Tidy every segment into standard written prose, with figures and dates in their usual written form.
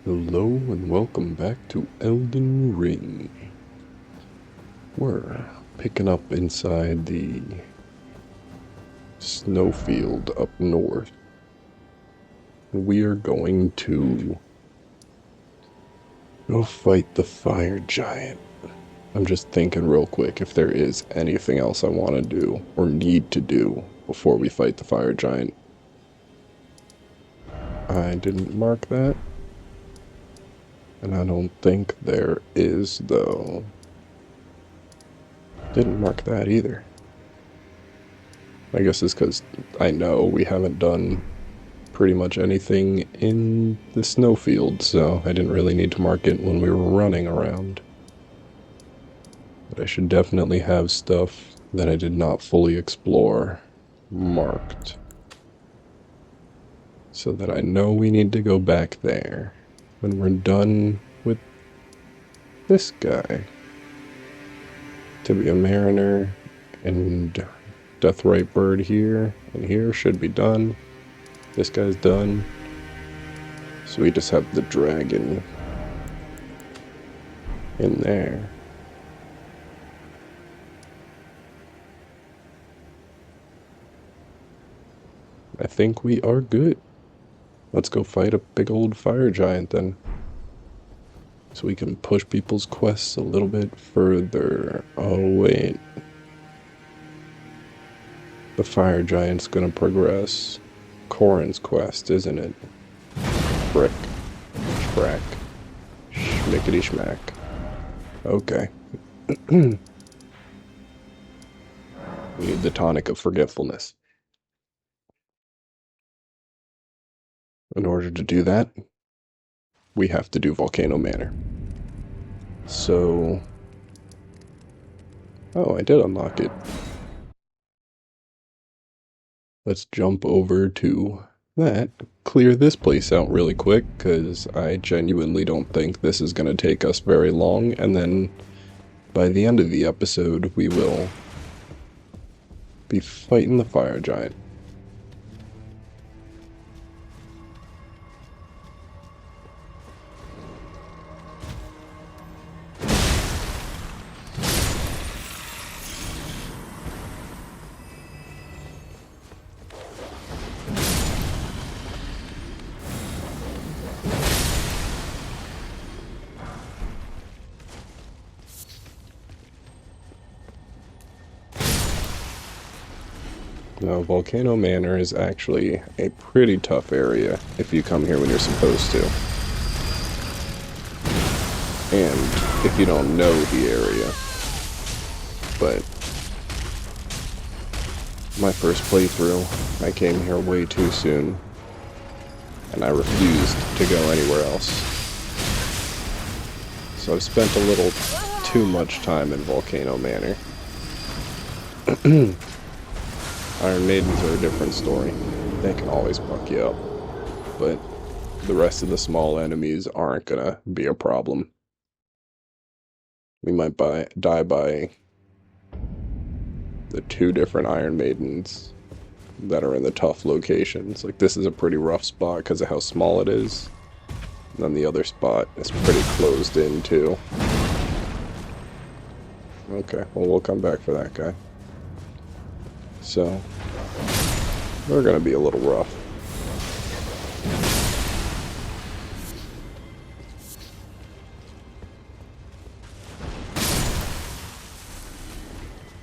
Hello and welcome back to Elden Ring. We're picking up inside the snowfield up north. We are going to go fight the fire giant. I'm just thinking real quick if there is anything else I want to do or need to do before we fight the fire giant. I didn't mark that. And I don't think there is, though. Didn't mark that either. I guess it's because I know we haven't done pretty much anything in the snowfield, so I didn't really need to mark it when we were running around. But I should definitely have stuff that I did not fully explore marked, so that I know we need to go back there when we're done with this guy. To be a mariner and Deathrite Bird here and here should be done. This guy's done. So we just have the dragon in there. I think we are good. Let's go fight a big old fire giant then. So we can push people's quests a little bit further. Oh wait. The fire giant's gonna progress Corin's quest, isn't it? Frick. Track. Schmickety schmack. Okay. We need the tonic of forgetfulness. In order to do that, we have to do Volcano Manor. So... oh, I did unlock it. Let's jump over to that. Clear this place out really quick, because I genuinely don't think this is going to take us very long, and then by the end of the episode, we will be fighting the fire giant. Now, Volcano Manor is actually a pretty tough area if you come here when you're supposed to. And if you don't know the area. But my first playthrough, I came here way too soon. And I refused to go anywhere else. So I've spent a little too much time in Volcano Manor. Iron Maidens are a different story. They can always fuck you up. But the rest of the small enemies aren't gonna be a problem. We might die by the two different Iron Maidens that are in the tough locations. Like, this is a pretty rough spot because of how small it is. And then the other spot is pretty closed in, too. Okay, well, we'll come back for that guy. So, we're gonna be a little rough.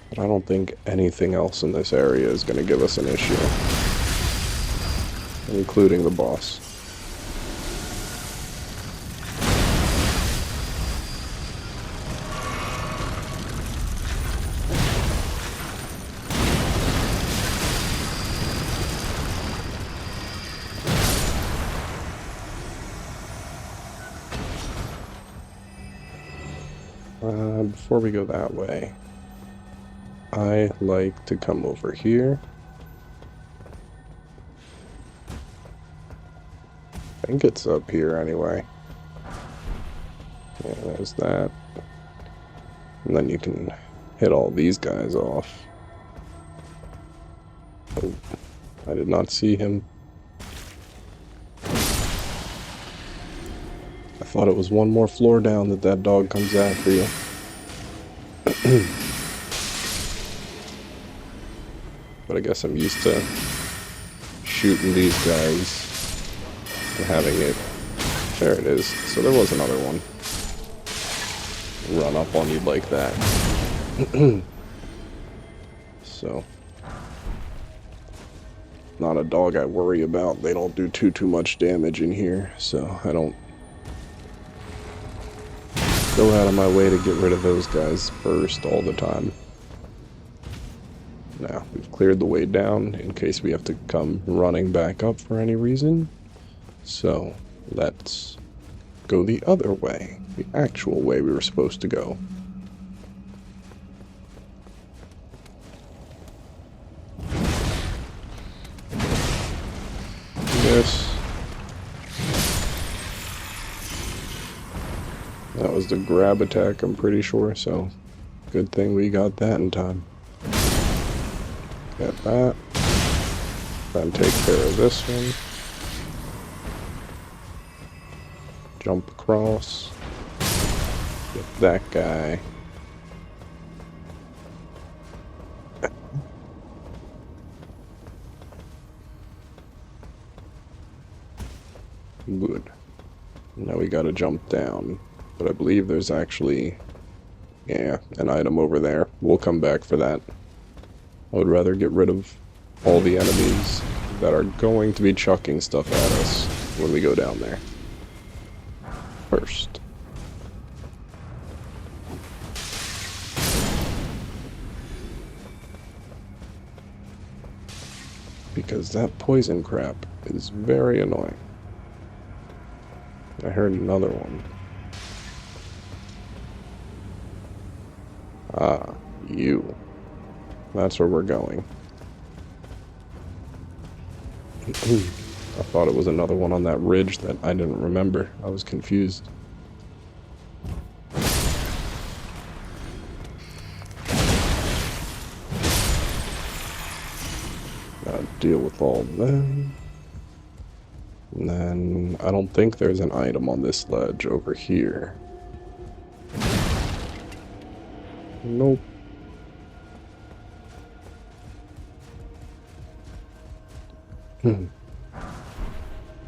But I don't think anything else in this area is gonna give us an issue. Including the boss. Before we go that way, I like to come over here. I think it's up here anyway. Yeah, there's that. And then you can hit all these guys off. Oh, I did not see him. I thought it was one more floor down that that dog comes after you. But I guess I'm used to shooting these guys and having it. There it is. So there was another one. Run up on you like that. So, not a dog I worry about. They don't do too much damage in here, so I don't go out of my way to get rid of those guys first all the time. Now, we've cleared the way down in case we have to come running back up for any reason. So, let's go the other way, the actual way we were supposed to go. Yes. That was the grab attack, I'm pretty sure, so good thing we got that in time. Get that. Then take care of this one. Jump across. Get that guy. Good. Now we gotta jump down. But I believe there's actually, yeah, an item over there. We'll come back for that. I would rather get rid of all the enemies that are going to be chucking stuff at us when we go down there. First. Because that poison crap is very annoying. I heard another one. Ah, you. That's where we're going. I thought it was another one on that ridge that I didn't remember. I was confused. Gotta deal with all of them. And then I don't think there's an item on this ledge over here. Nope.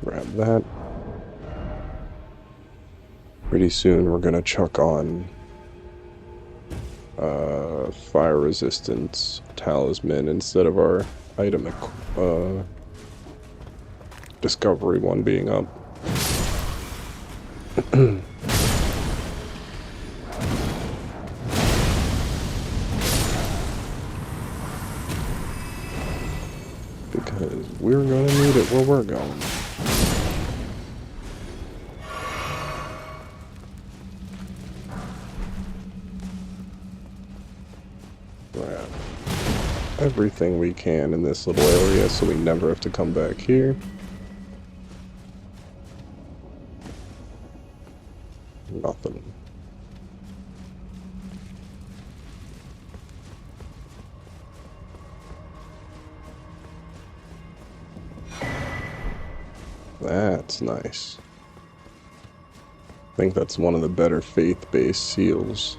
Grab that. Pretty soon we're gonna chuck on fire resistance talisman instead of our item discovery one being up. Because we're gonna need it where we're going. Grab everything we can in this little area so we never have to come back here. Nothing. That's nice. I think that's one of the better faith-based seals.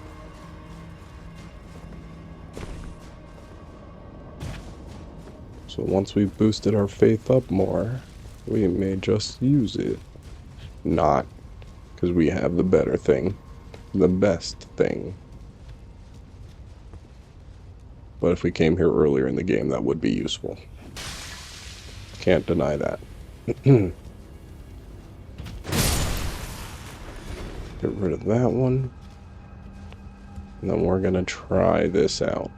So once we've boosted our faith up more, we may just use it. Not, because we have the better thing. The best thing. But if we came here earlier in the game, that would be useful. Can't deny that. Get rid of that one. And then we're gonna try this out.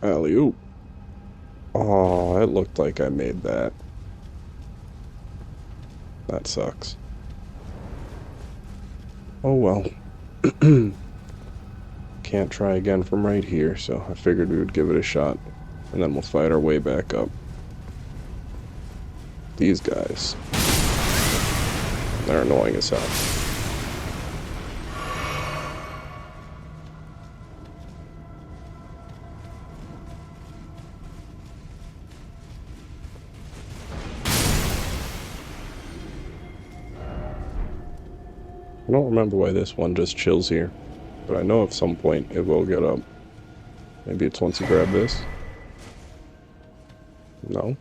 Alley-oop. Oh, it looked like I made that. That sucks. Oh well. Can't try again from right here, so I figured we would give it a shot. And then we'll fight our way back up. These guys. They're annoying as hell. I don't remember why this one just chills here, but I know at some point it will get up. Maybe it's once you grab this. No.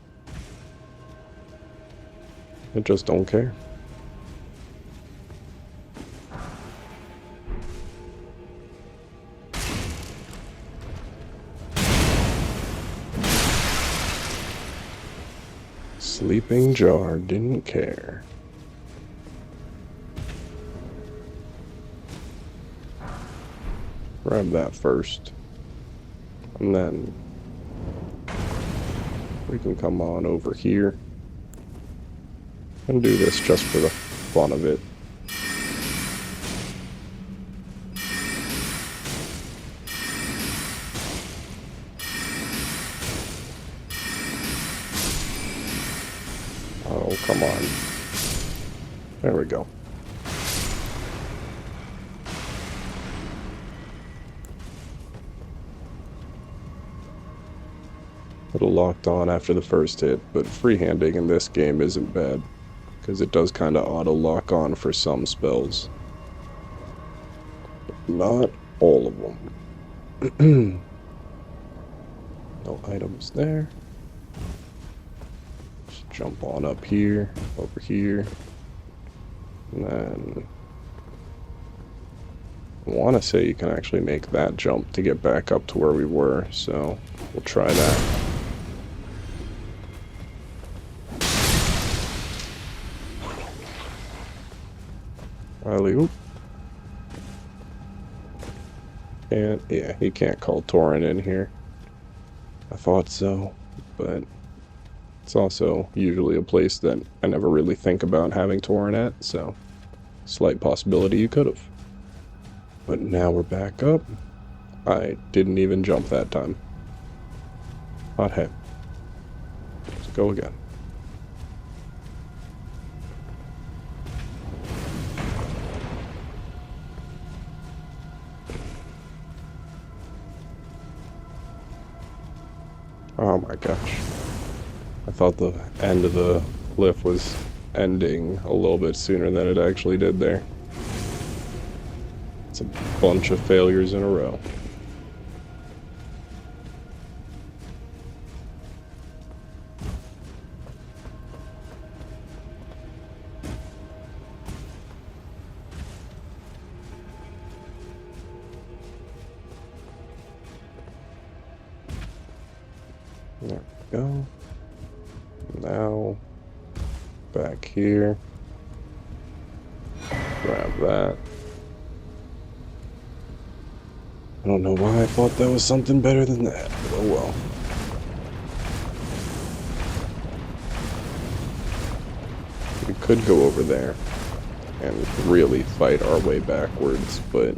It just don't care. Sleeping jar didn't care. Grab that first. And then we can come on over here and do this just for the fun of it. Oh, come on. There we go. Little locked on after the first hit, but freehanding in this game isn't bad, because it does kind of auto-lock on for some spells. But not all of them. No items there. Just jump on up here, over here, and then I want to say you can actually make that jump to get back up to where we were, so we'll try that. Alley-oop. And yeah, he can't call Torrent in here. I thought so, but it's also usually a place that I never really think about having Torrent at, so slight possibility you could have. But now we're back up. I didn't even jump that time. Hot heck. Let's go again. Oh my gosh. I thought the end of the cliff was ending a little bit sooner than it actually did there. It's a bunch of failures in a row. There we go. Now, back here. Grab that. I don't know why I thought that was something better than that, but oh well. We could go over there and really fight our way backwards, but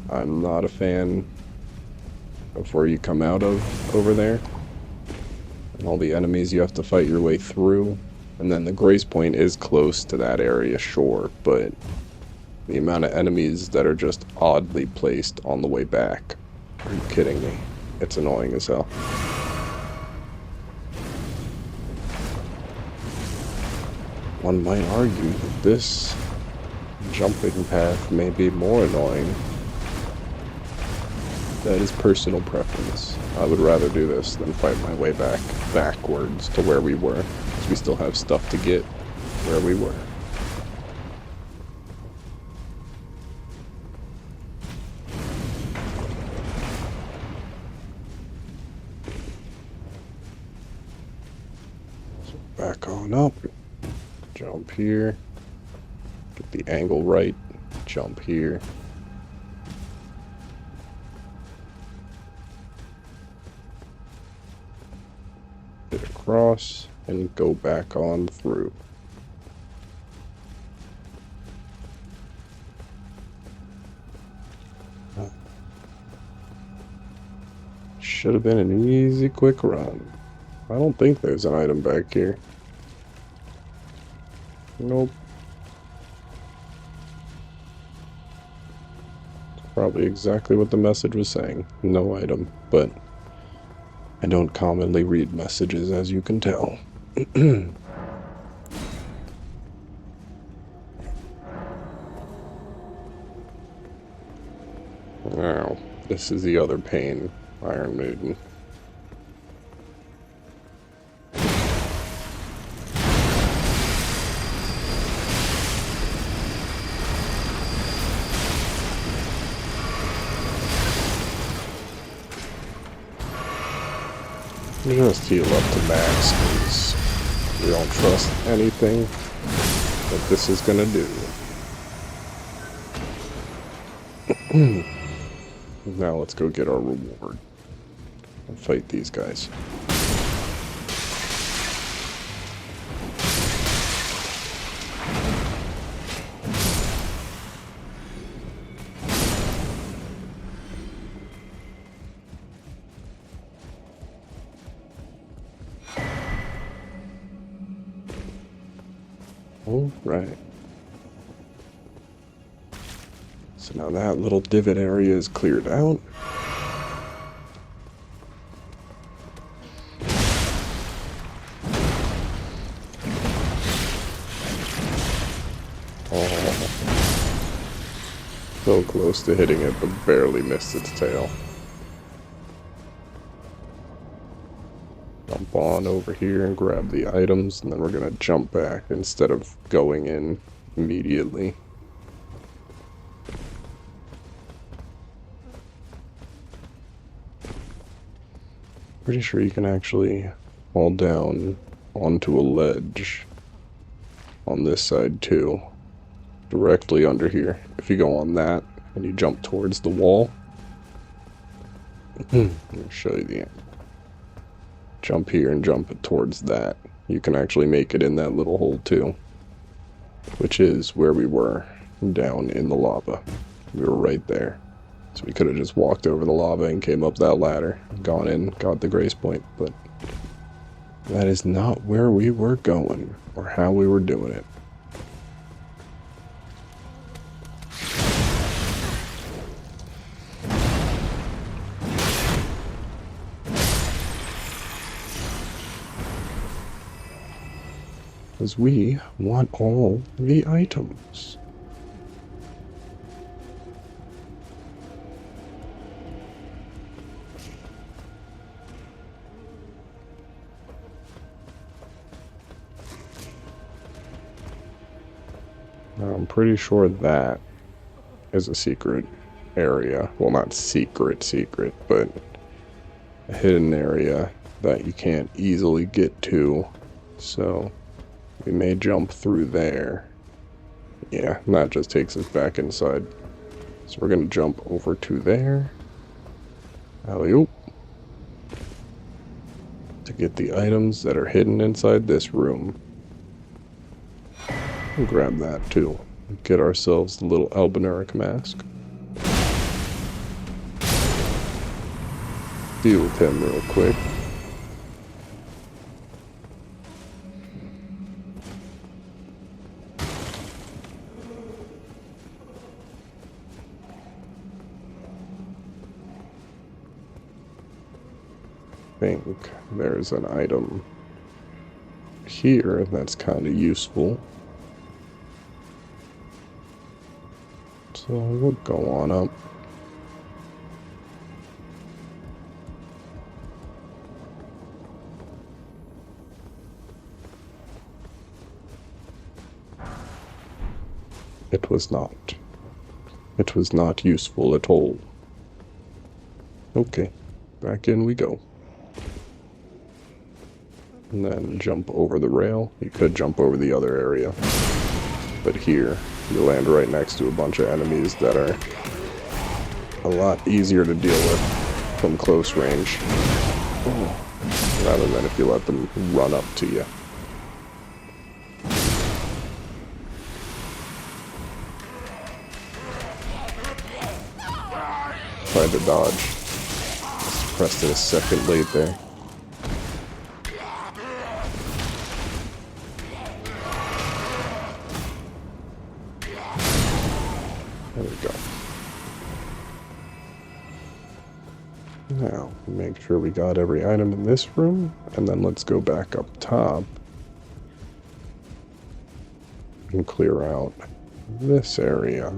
I'm not a fan of where you come out of over there. And all the enemies you have to fight your way through. And then the grace point is close to that area, sure, but the amount of enemies that are just oddly placed on the way back. Are you kidding me? It's annoying as hell. One might argue that this jumping path may be more annoying. That is personal preference. I would rather do this than fight my way backwards to where we were, because we still have stuff to get where we were. So back on up, jump here, get the angle right, jump here. Get across and go back on through. Should have been an easy, quick run. I don't think there's an item back here. Nope. It's probably exactly what the message was saying. No item, but I don't commonly read messages, as you can tell. Now, this is the other pain, Iron Maiden. Just heal up to max, because we don't trust anything that this is gonna do. Now let's go get our reward and fight these guys. Alright. So now that little divot area is cleared out. Oh. So close to hitting it, but barely missed its tail. Jump on over here and grab the items, and then we're gonna jump back instead of going in immediately. Pretty sure you can actually fall down onto a ledge on this side too, directly under here. If you go on that and you jump towards the wall, let me show you the end. Jump here and jump towards that. You can actually make it in that little hole too, which is where we were, down in the lava. We were right there. So we could have just walked over the lava and came up that ladder, gone in, got the grace point, but that is not where we were going, or how we were doing it. Because we want all the items. Now, I'm pretty sure that is a secret area. Well, not secret, but a hidden area that you can't easily get to. So we may jump through there. Yeah, and that just takes us back inside. So we're going to jump over to there. Alley-oop. To get the items that are hidden inside this room. And grab that too. Get ourselves the little albinuric mask. Deal with him real quick. I think there's an item here that's kind of useful. So we'll go on up. It was not. It was not useful at all. Okay, back in we go. And then jump over the rail. You could jump over the other area. But here, you land right next to a bunch of enemies that are a lot easier to deal with from close range. Rather than if you let them run up to you. Tried to dodge. Just pressed it a second late there. There we go. Now, make sure we got every item in this room, and then let's go back up top and clear out this area.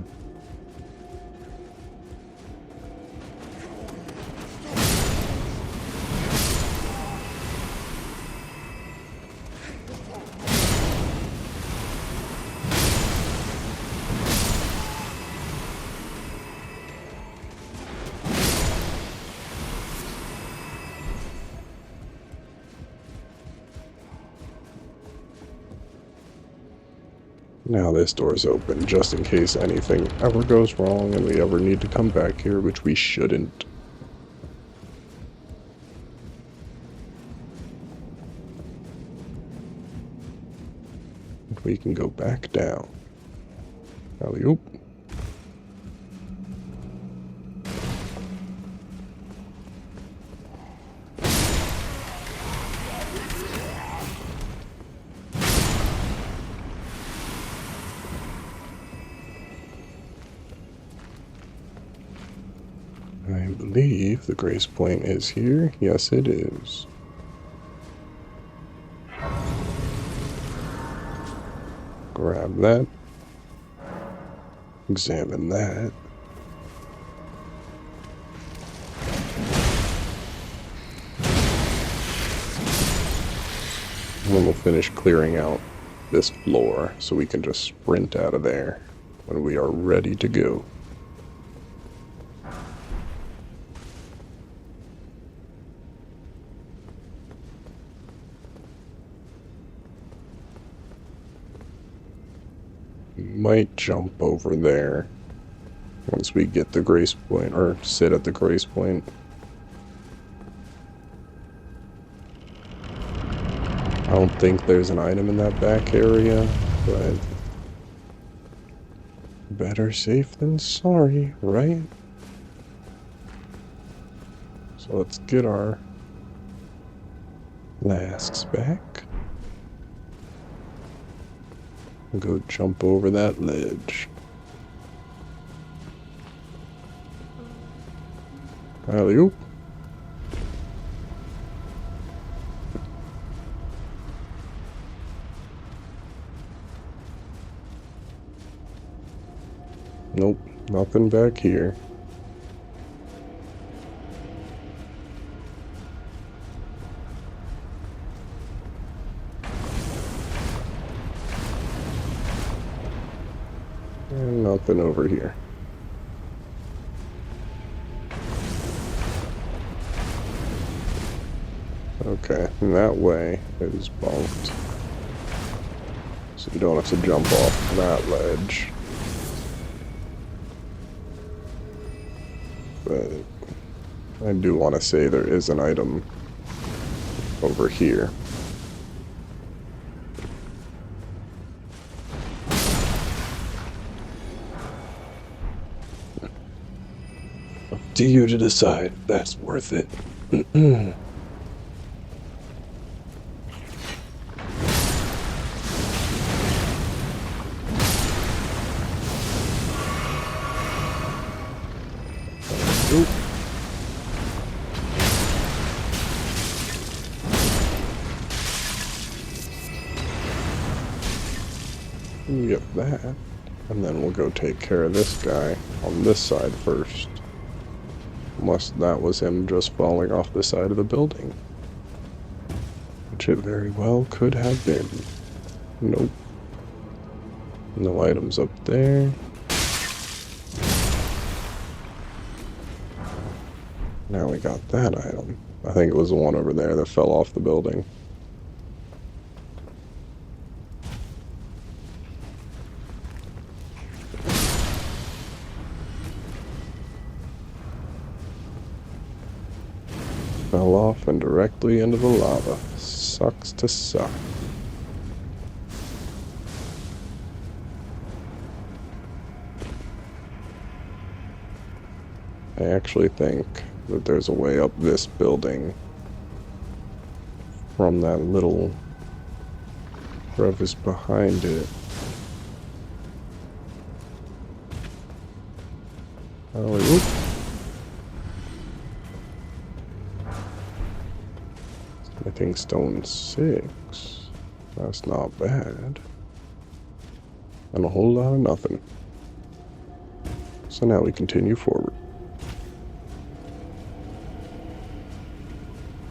Now this door's open, just in case anything ever goes wrong and we ever need to come back here, which we shouldn't. We can go back down. Alley-oop. I believe the grace point is here. Yes, it is. Grab that. Examine that. And then we'll finish clearing out this floor so we can just sprint out of there when we are ready to go. Might jump over there once we get the grace point, or sit at the grace point. I don't think there's an item in that back area, but better safe than sorry, right? So let's get our flasks back. Go jump over that ledge. Alley-oop. Nope, nothing back here. And nothing over here. Okay, and that way is bumped. So you don't have to jump off that ledge. But I do want to say there is an item over here. Up to you to decide if that's worth it. Oop. Get that, and then we'll go take care of this guy on this side first. Unless that was him just falling off the side of the building. Which it very well could have been. Nope. No items up there. Now we got that item. I think it was the one over there that fell off the building. Fell off and directly into the lava. Sucks to suck. I actually think that there's a way up this building from that little crevice behind it. Oop. I think stone 6. That's not bad. And a whole lot of nothing. So now we continue forward.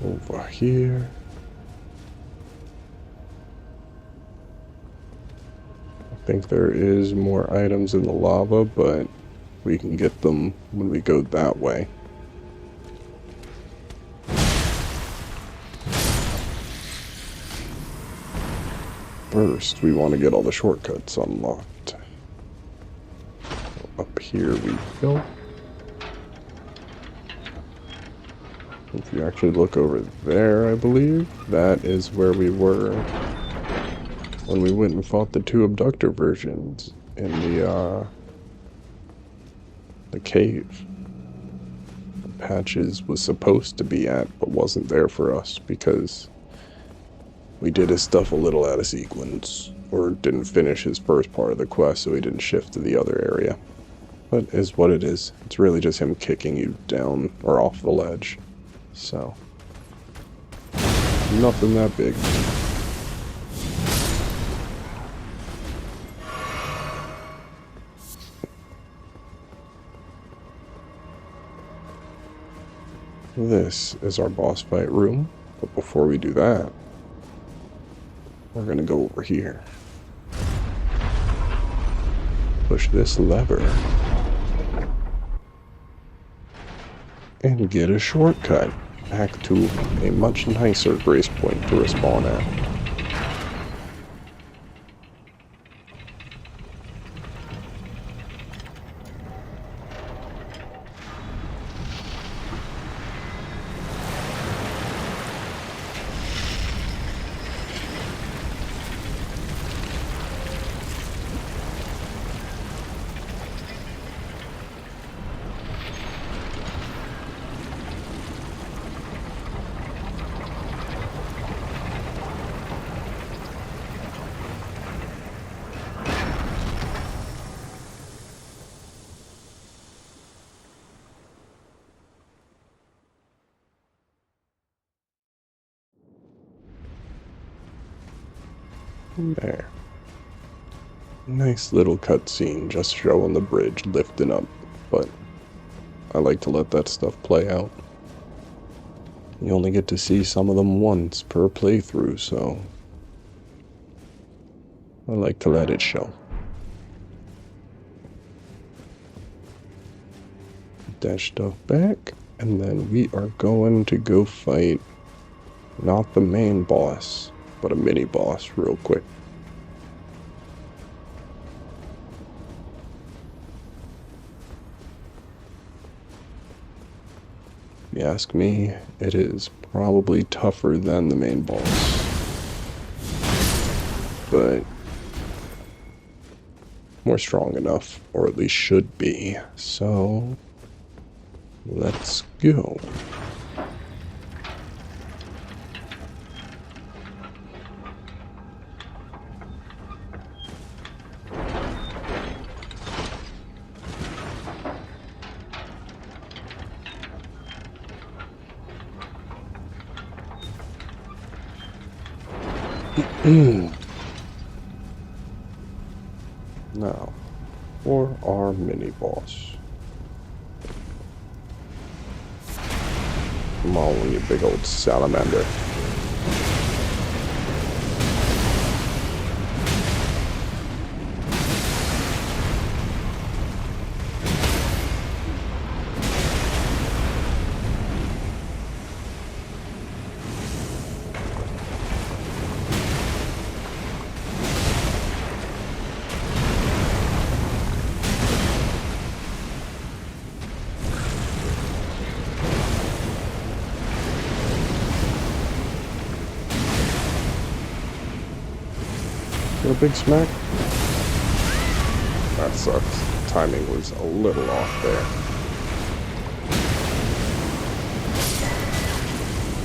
Over here. I think there is more items in the lava, but we can get them when we go that way. first, we want to get all the shortcuts unlocked. Up here we go. If you actually look over there, I believe, that is where we were when we went and fought the two abductor versions in the cave. Patches was supposed to be at, but wasn't there for us because we did his stuff a little out of sequence, or didn't finish his first part of the quest, so he didn't shift to the other area. But is what it is. It's really just him kicking you down or off the ledge. So, nothing that big. This is our boss fight room, but before we do that, we're gonna go over here. Push this lever. And get a shortcut back to a much nicer grace point to respawn at. There. Nice little cutscene just showing the bridge lifting up, but I like to let that stuff play out. You only get to see some of them once per playthrough, so I like to let it show. Dash stuff back, and then we are going to go fight not the main boss, but a mini boss real quick. If you ask me, it is probably tougher than the main boss, but more strong enough, or at least should be. So let's go. Now, for our mini boss. Come on, you big old salamander. A big smack? That sucks. Timing was a little off there.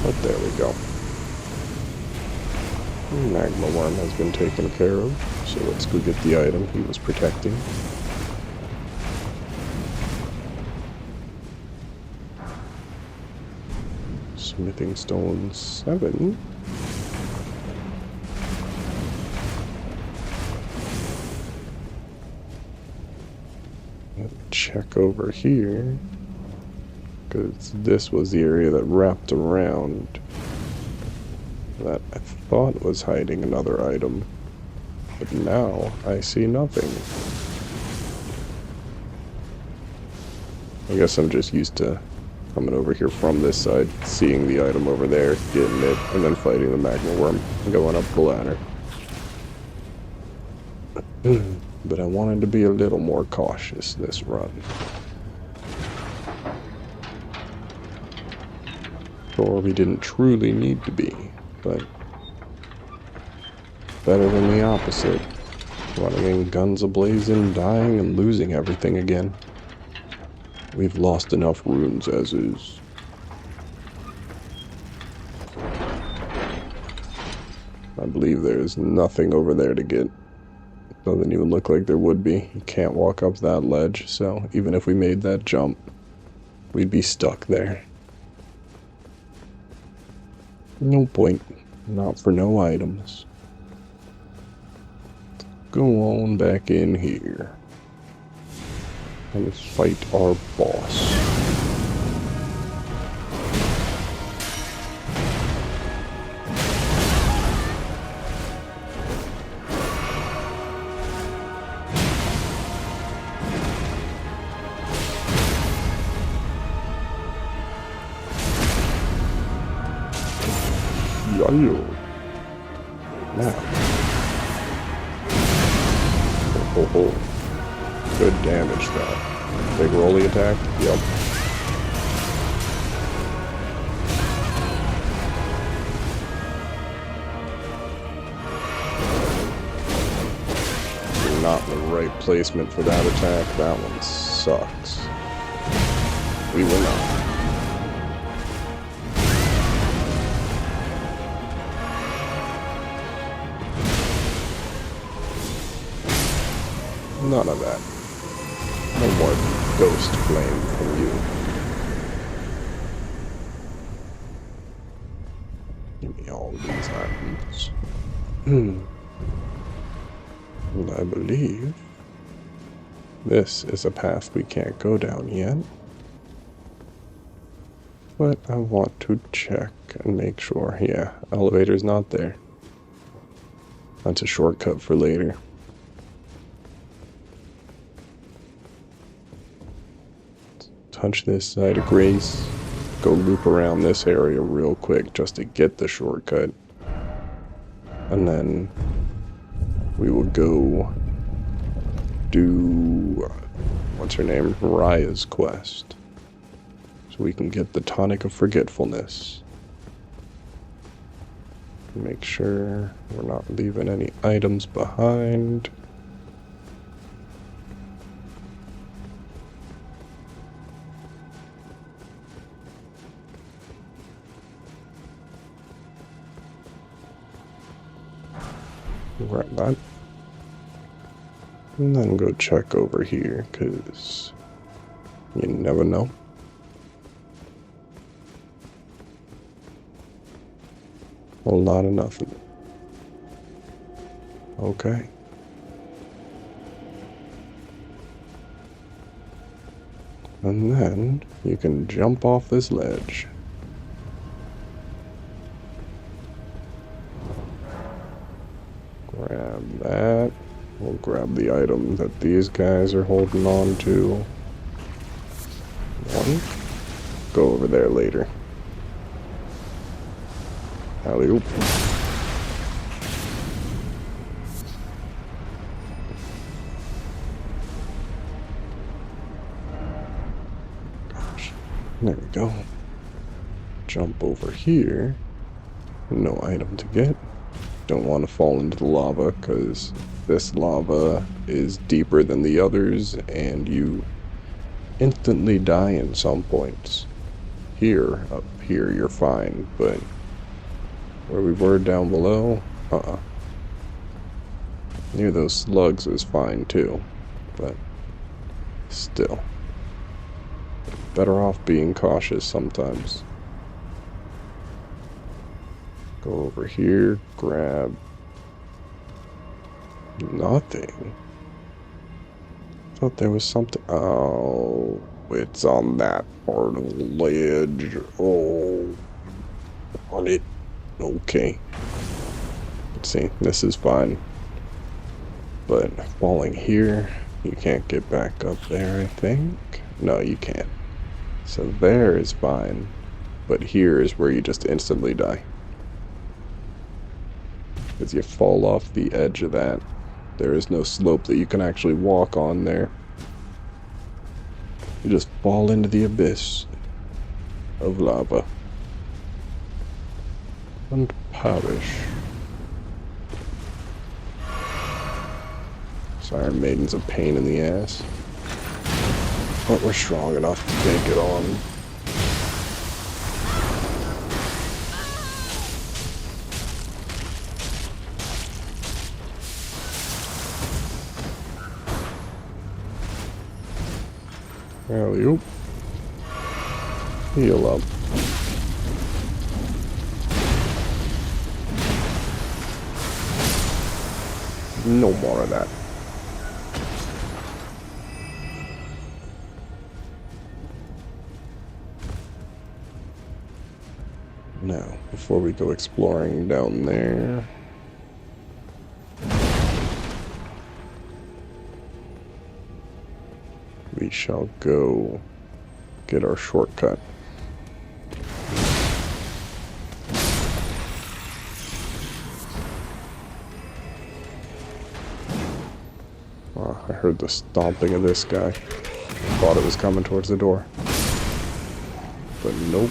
But there we go. Magma worm has been taken care of, so let's go get the item he was protecting. Smithing stone 7. Check over here, because this was the area that wrapped around that I thought was hiding another item, but now I see nothing. I guess I'm just used to coming over here from this side, seeing the item over there, getting it, and then fighting the magma worm and going up the ladder. But I wanted to be a little more cautious this run. Sure, we didn't truly need to be, but better than the opposite. Running in guns ablazing, dying, and losing everything again. We've lost enough runes as is. I believe there's nothing over there to get. Doesn't even look like there would be. You can't walk up that ledge, so even if we made that jump, we'd be stuck there. No point. Not for no items. Go on back in here and fight our boss. Yo. Now. Oh. Good damage, though. Big rolly attack? Yep. You're not in the right placement for that attack. That one sucks. We will not. None of that. No more ghost flame from you. Give me all these items. And I believe this is a path we can't go down yet. But I want to check and make sure. Yeah, elevator's not there. That's a shortcut for later. Touch this side of grace, go loop around this area real quick just to get the shortcut, and then we will go do, what's her name, Raya's quest, so we can get the tonic of forgetfulness. Make sure we're not leaving any items behind. Grab that. And then go check over here, because you never know. A lot of nothing. Okay. And then you can jump off this ledge. Grab that. We'll grab the item that these guys are holding on to. One. Go over there later. Alley-oop. Gosh. There we go. Jump over here. No item to get. Don't want to fall into the lava because this lava is deeper than the others and you instantly die in some points. Here, up here, you're fine, but where we were down below, near those slugs is fine too, but still. Better off being cautious sometimes. Go over here, grab nothing. Thought there was something. Oh, it's on that part of the ledge. Oh, on it. Okay. Let's see, this is fine. But falling here, you can't get back up there, I think. No, you can't. So there is fine. But here is where you just instantly die. Because you fall off the edge of that. There is no slope that you can actually walk on there. You just fall into the abyss of lava. And perish. This Iron Maiden's a pain in the ass. But we're strong enough to take it on. Alley-oop. Heal up. No more of that. Now, before we go exploring down there, we shall go get our shortcut. I heard the stomping of this guy. Thought it was coming towards the door. But nope.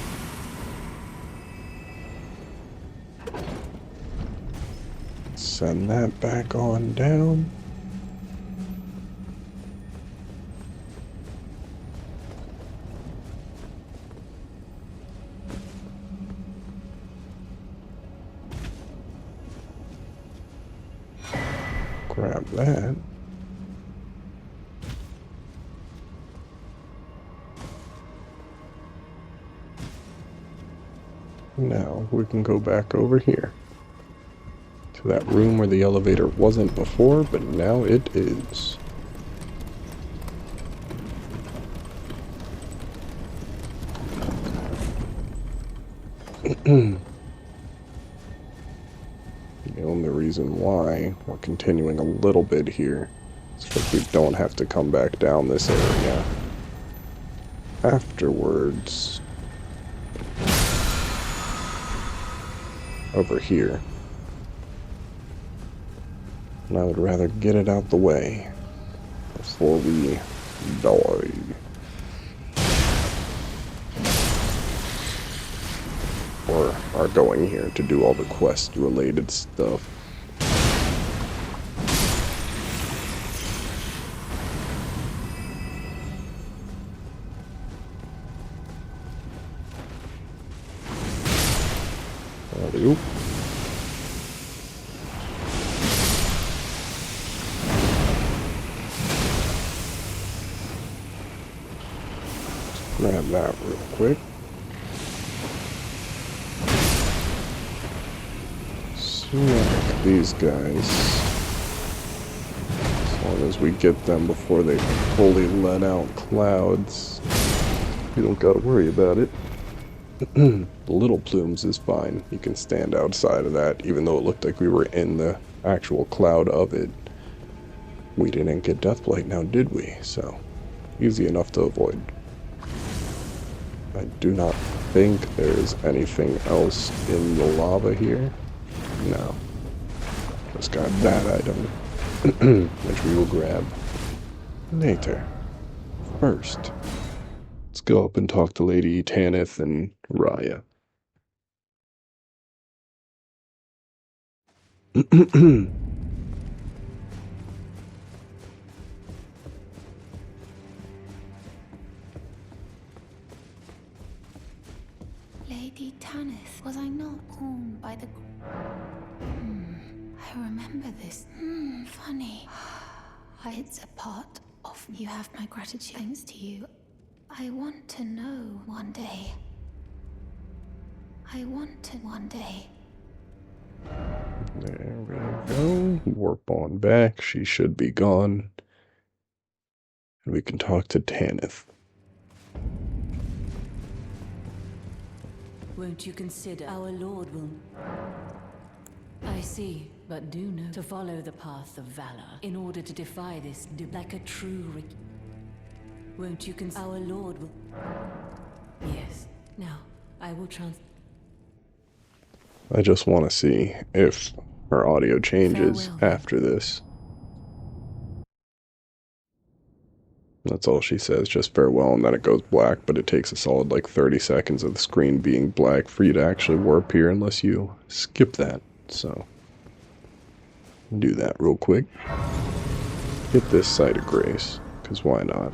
Send that back on down. Grab that. Now we can go back over here to that room where the elevator wasn't before, but now it is. The only reason why we're continuing a little bit here is because we don't have to come back down this area afterwards. Over here. And I would rather get it out the way before we die. Or are going here to do all the quest related stuff. Alley-oop. Grab that real quick. Smack these guys. As long as we get them before they fully let out clouds, we don't gotta worry about it. The little plumes is fine. You can stand outside of that, even though it looked like we were in the actual cloud of it. We didn't get Deathblight now, did we? So, easy enough to avoid. I do not think there's anything else in the lava here. No. Just got that item, which we will grab later. First, let's go up and talk to Lady Tanith and Raya. Lady Tanith, was I not warned by the... I remember this. Funny. It's a part of... You have my gratitude. Thanks to you. I want to know one day. I want to one day. There we go. Warp on back. She should be gone. And we can talk to Tanith. Won't you consider our Lord will... I see, but do know to follow the path of valor in order to defy this like a true... Won't you consider our Lord will... Yes. Now, I will I just want to see if our audio changes after this. That's all she says, just farewell, and then it goes black, but it takes a solid like 30 seconds of the screen being black for you to actually warp here unless you skip that. So, do that real quick. Get this site of grace, because why not?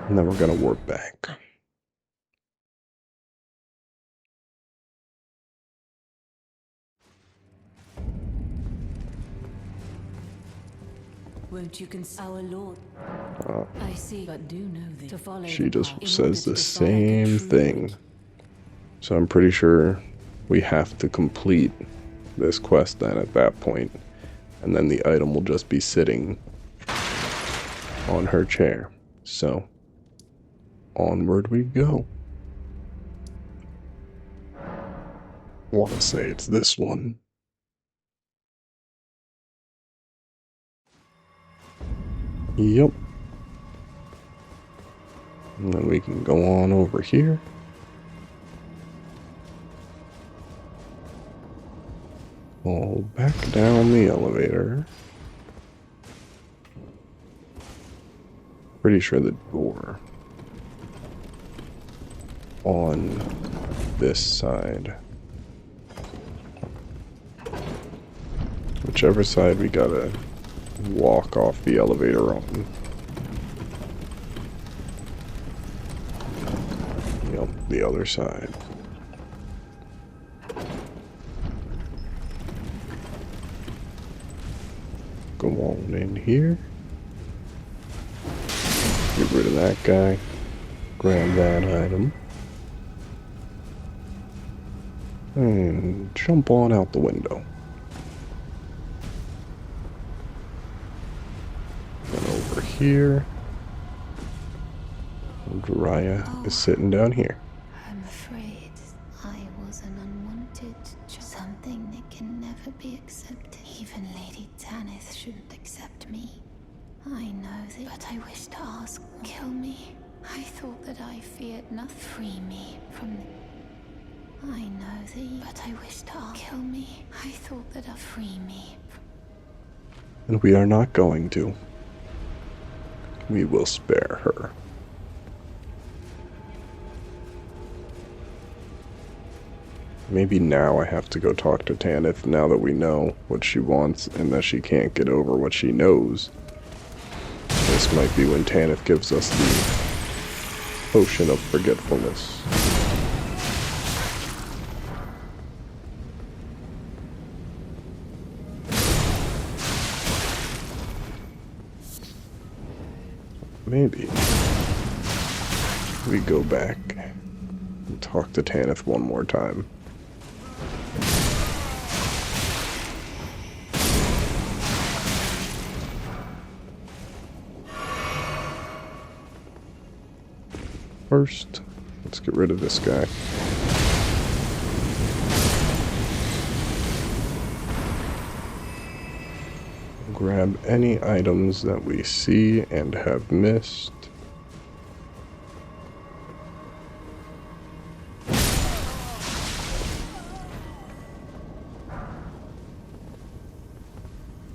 And then we're going to warp back. Won't you consider our Lord? I see, but do know this. To follow She the just path says the in order to defy like a same true thing. So I'm pretty sure we have to complete this quest then at that point. And then the item will just be sitting on her chair. So, onward we go. I want to say it's this one. Yep. And then we can go on over here. All back down the elevator. Pretty sure the door on this side. Whichever side we gotta walk off the elevator on. Yep, the other side. Go on in here. Get rid of that guy. Grab that item. And jump on out the window. And over here. Jiraiya is sitting down here. I'm afraid I was an unwanted something that can never be accepted. Even Lady Tanith shouldn't accept me. I know that, but I wish to ask, kill me. I thought that I feared nothing. Free me from the... I know that, but I wish to ask, kill me. I thought that I free me. And we are not going to. We will spare her. Maybe now I have to go talk to Tanith now that we know what she wants and that she can't get over what she knows. This might be when Tanith gives us the potion of forgetfulness. Maybe we go back and talk to Tanith one more time. First, let's get rid of this guy. Grab any items that we see and have missed.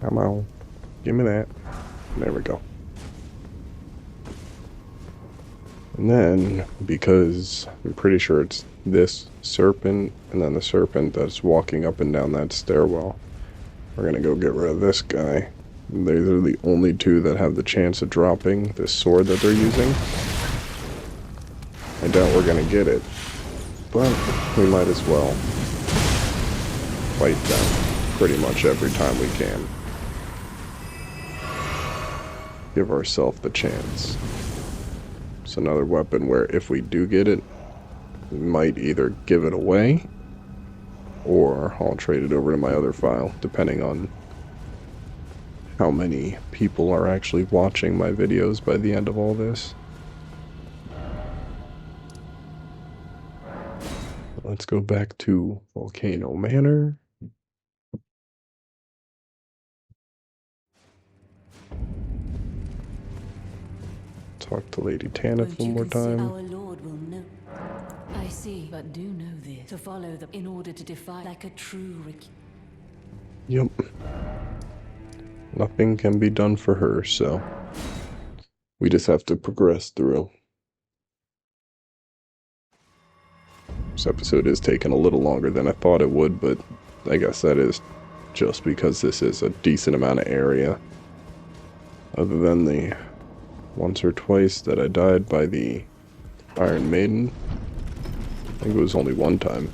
Come on. Give me that. There we go. And then, because I'm pretty sure it's this serpent and then the serpent that's walking up and down that stairwell, we're gonna go get rid of this guy. These are the only two that have the chance of dropping this sword that they're using. I doubt we're gonna get it, but we might as well fight them pretty much every time we can. Give ourselves the chance. It's another weapon where if we do get it, we might either give it away or I'll trade it over to my other file, depending on how many people are actually watching my videos by the end of all this. Let's go back to Volcano Manor. Talk to Lady Tanith one more time. Our Lord will know. I see, but do know this. To follow the in order to defy like a true Yep. Nothing can be done for her, so We just have to progress through. This episode is taking a little longer than I thought it would, but I guess that is just because this is a decent amount of area. Other than the once or twice that I died by the Iron Maiden, I think it was only one time.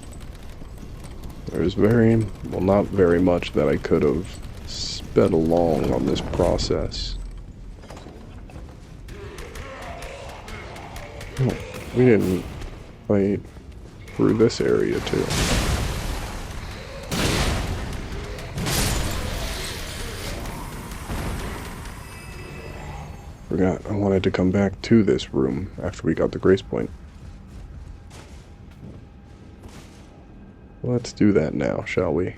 There's not very much that I could have sped along on this process. Oh, we didn't fight through this area too. Forgot, I wanted to come back to this room after we got the grace point. Let's do that now, shall we?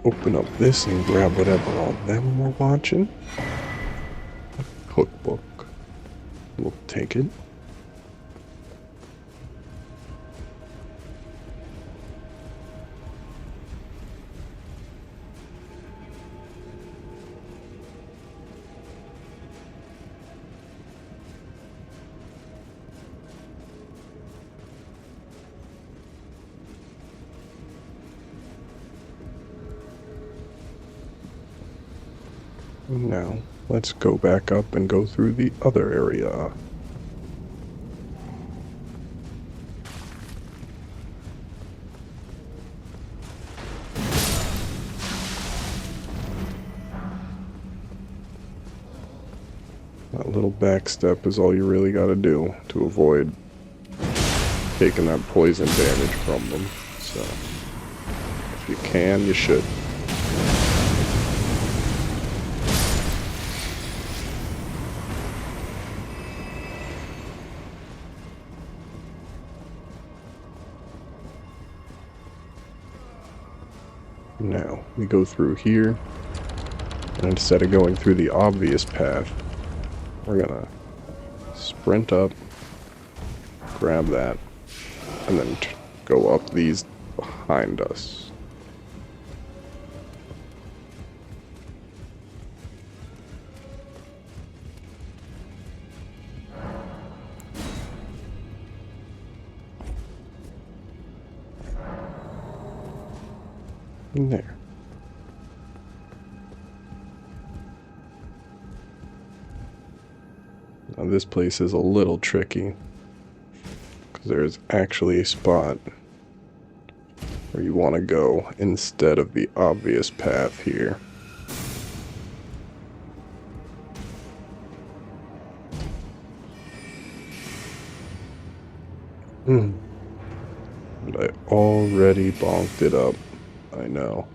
Open up this and grab whatever on them we're watching. Cookbook. We'll take it. Now, let's go back up and go through the other area. That little back step is all you really gotta do to avoid taking that poison damage from them. So, if you can, you should. Now, we go through here, and instead of going through the obvious path, we're gonna sprint up, grab that, and then go up these behind us. And there. Now this place is a little tricky, because there's actually a spot where you want to go instead of the obvious path here. And I already bonked it up. I know,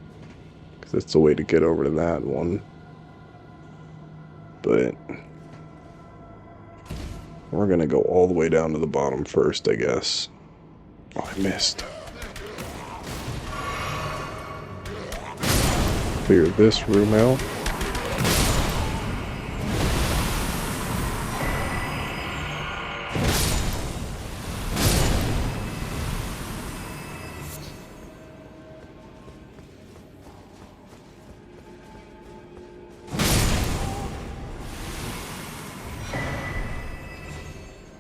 because it's the way to get over to that one. But we're gonna go all the way down to the bottom first, I guess. Oh, I missed. Clear this room out.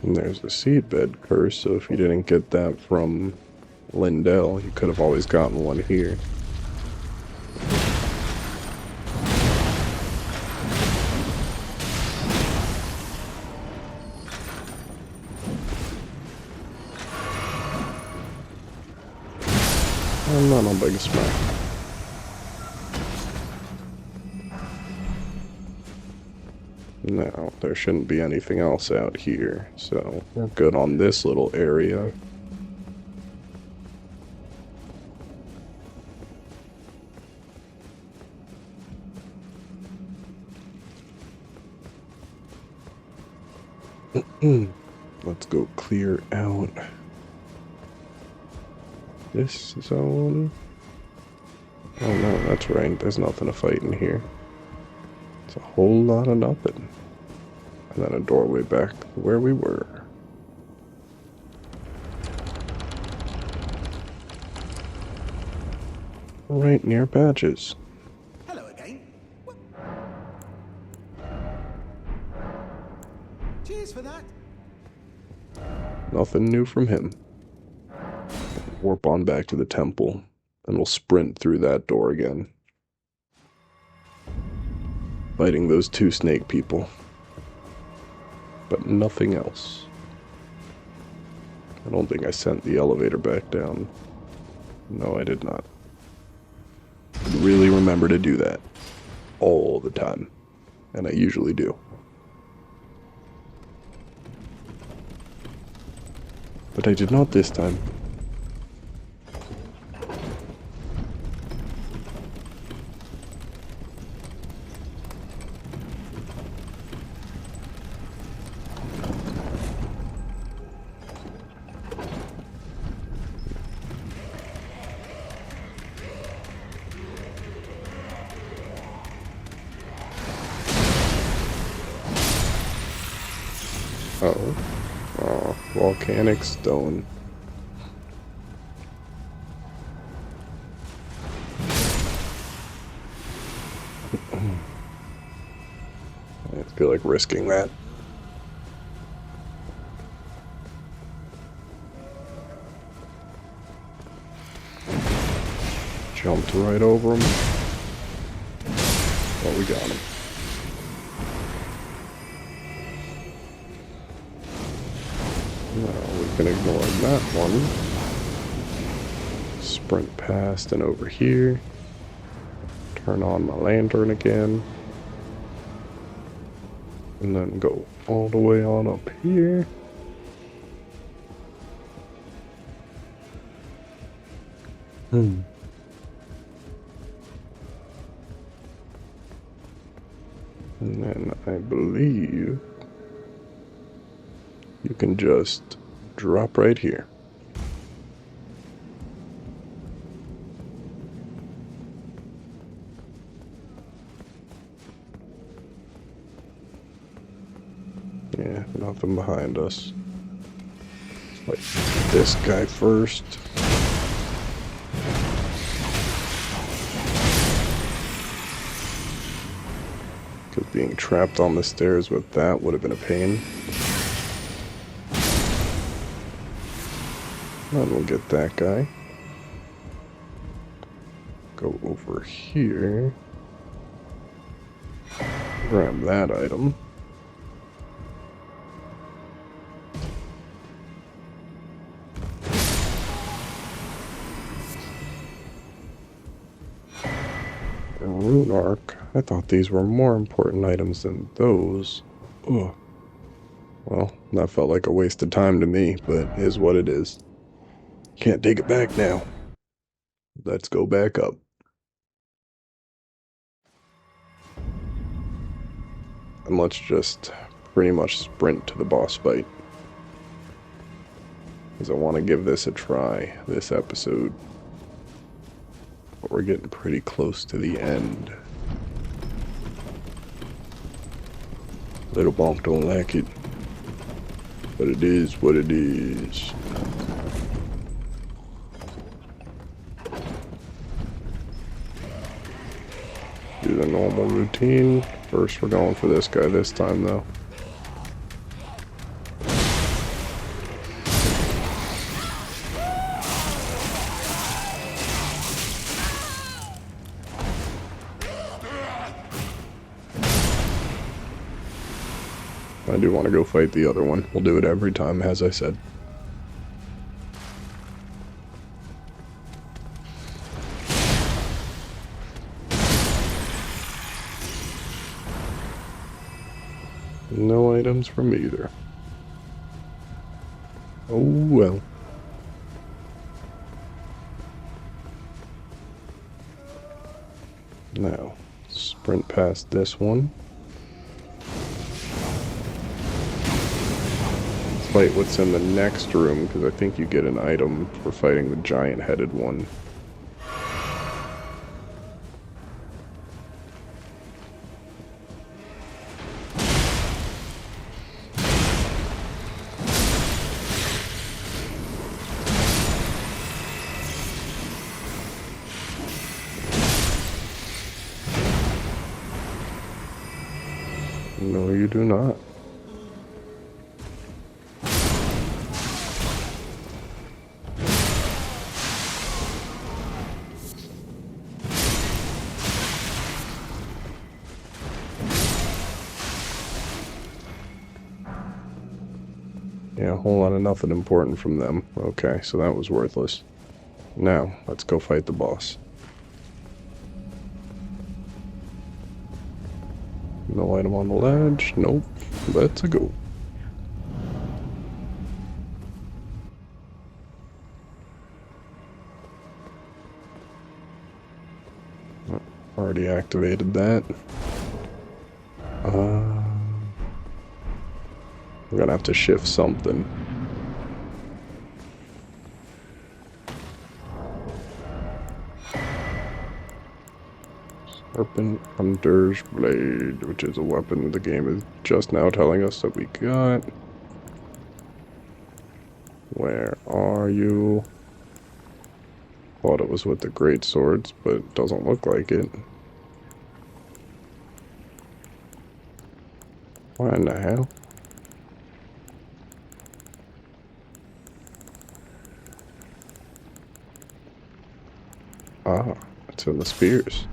And there's the seedbed curse, so if you didn't get that from Lindell, you could have always gotten one here. I'm not on Big Smack. Now, there shouldn't be anything else out here, so we're good on this little area. Let's go clear out this zone. Oh no, that's right. There's nothing to fight in here. It's a whole lot of nothing. And then a doorway back where we were. Right near badges. Hello again. Cheers for that. Nothing new from him. Warp on back to the temple, and we'll sprint through that door again. Fighting those two snake people. But nothing else. I don't think I sent the elevator back down. No, I did not. I'd really remember to do that. All the time. And I usually do. But I did not this time. Oh. Oh, volcanic stone. I feel like risking that. Jumped right over him. Oh, we got him. No, we can ignore that one. Sprint past and over here. Turn on my lantern again. And then go all the way on up here. And then I believe you can just drop right here. Yeah, nothing behind us. Like this guy first. Because being trapped on the stairs with that would have been a pain. Then we'll get that guy. Go over here. Grab that item. A rune arc. I thought these were more important items than those. Ugh. Well, that felt like a waste of time to me, but is what it is. Can't take it back now. Let's go back up. And let's just pretty much sprint to the boss fight. Because I want to give this a try this episode. But we're getting pretty close to the end. Little Bonk don't like it. But it is what it is. Do the normal routine. First, we're going for this guy this time, though. I do want to go fight the other one. We'll do it every time, as I said. No items from either. Oh well. Now, sprint past this one. fight what's in the next room, because I think you get an item for fighting the giant-headed one. No, you do not. Yeah, a whole lot of nothing important from them. Okay, so that was worthless. Now, let's go fight the boss. No item on the ledge. Nope. Let's go. Already activated that. I'm gonna have to shift something. Serpent Hunter's Blade, which is a weapon the game is just now telling us that we got. Where are you? Thought it was with the great swords, but it doesn't look like it. Why in the hell? Ah, it's in the spears.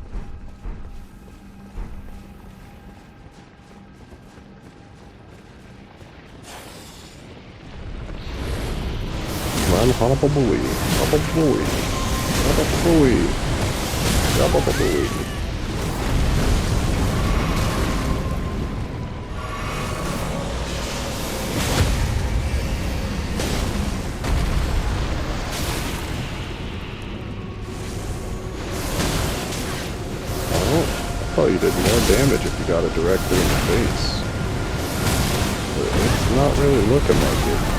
Man, hoppabooey, hoppabooey, hoppabooey, hoppabooey. I thought you did more damage if you got it directly in the face. But it's not really looking like it.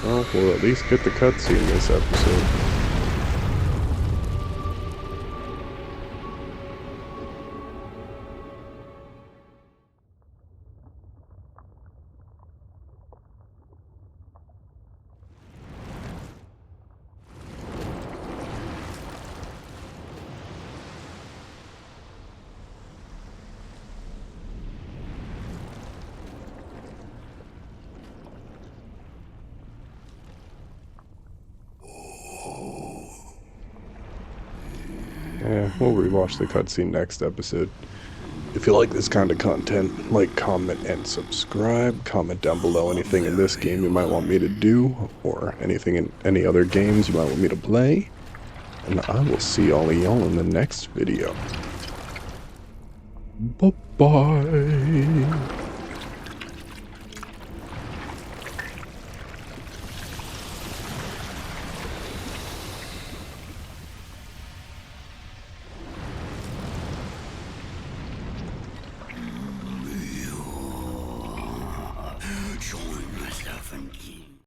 Well, we'll at least get the cutscene this episode. Yeah, we'll rewatch the cutscene next episode. If you like this kind of content, like, comment, and subscribe. Comment down below anything in this game you might want me to do, or anything in any other games you might want me to play. And I will see all of y'all in the next video. Bye-bye. Join myself and keep